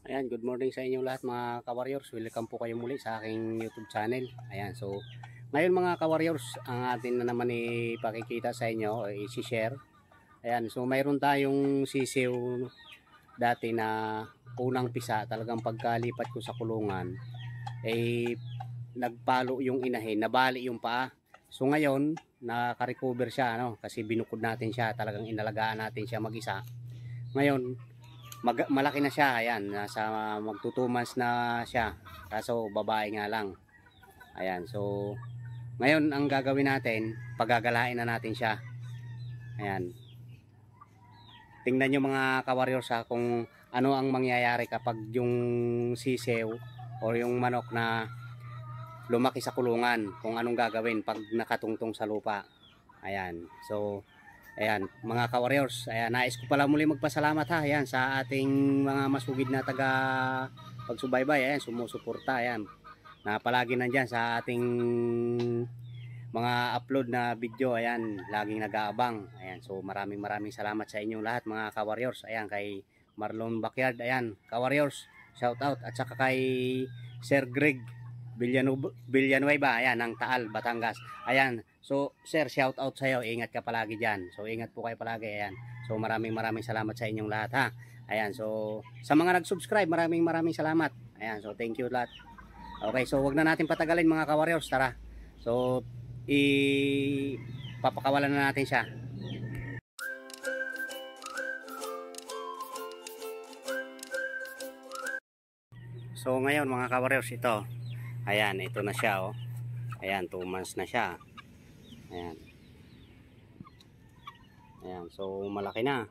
Ayan, good morning sa inyong lahat mga ka-warriors. Welcome po kayo muli sa aking YouTube channel. Ayan, so ngayon mga ka-warriors, ang atin na naman ipakikita sa inyo, i-share. Ayan, so mayroon tayong sisiw dati na unang pisa, talagang pagkalipat ko sa kulungan, nagpalo yung inahin, nabali yung paa. So ngayon, naka-recover siya, kasi binukod natin siya, talagang inalagaan natin siya mag-isa. Ngayon, malaki na siya, ayan, nasa magto 2 months na siya, kaso babae nga lang. Ayan, so ngayon ang gagawin natin, pagagalain na natin siya. Ayan, tingnan nyo mga ka-warriors kung ano ang mangyayari kapag yung sisew o yung manok na lumaki sa kulungan, kung anong gagawin pag nakatungtong sa lupa. Ayan, so ayan mga ka-warriors, ayan, nais ko pala muli magpasalamat ayan, sa ating mga masugid na taga pagsubaybay, ayan, sumusuporta, ayan, na palagi nandyan sa ating mga upload na video, ayan, laging nag-aabang. Ayan, so maraming salamat sa inyong lahat mga ka-warriors. Ayan, kay Marlon Backyard, ayan, ka-warriors, shout out, at saka kay Sir Greg Villanueva, ayan, ng Taal, Batangas. Ayan, so sir, shout out sa iyo, ingat ka palagi diyan. So ingat po kayo palagi, ayan. So maraming salamat sa inyong lahat ha. Ayan, so sa mga nag-subscribe, maraming salamat. Ayan, so thank you lahat. Okay, so wag na natin patagalin mga ka-warriors, tara. So papakawalan na natin siya. So ngayon mga ka-warriors, ito, ayan, ito na siya, oh. Ayan, 2 months na siya. Ayan. Ayan, so malaki na.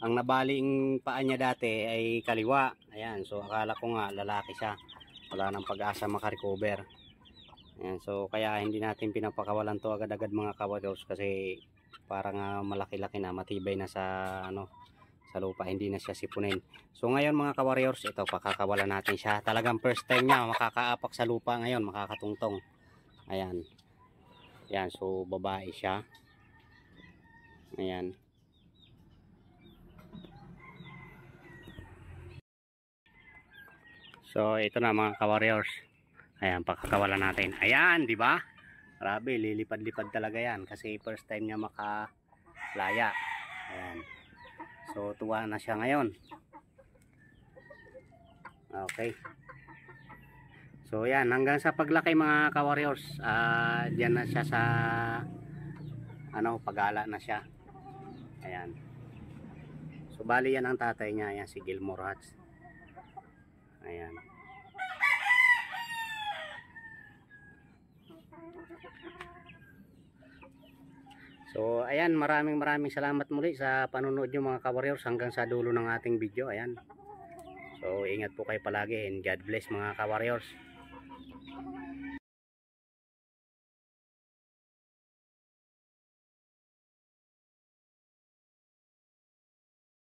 Ang nabaling paa niya dati ay kaliwa. Ayan, so akala ko nga lalaki siya. Wala nang pag-asa makarecover. Ayan, so kaya hindi natin pinapakawalan to agad-agad mga ka-warriors, kasi parang malaki-laki na, matibay na sa sa lupa, hindi na siya sipunin. So ngayon mga ka-warriors, ito, pakakawalan natin siya. Talagang first time niya makakaapak sa lupa ngayon, makakatungtong. Ayan. Ayan, so babae siya. Ayan. So ito na mga ka-warriors. Ayan, pakakawalan natin. Ayan, di ba? Grabe, lilipad-lipad talaga yan kasi first time niya makalaya. Ayan. So tuwa na siya ngayon. Okay. So yan, hanggang sa paglaki mga ka-warriors, diyan na siya sa pagala na siya. Ayan. So bali yan ang tatay niya, ayan, si Gilmore Hats. Ayan. So ayan, maraming salamat muli sa panonood nyo mga ka-warriors hanggang sa dulo ng ating video. Ayan. So ingat po kayo palagi and God bless mga ka-warriors.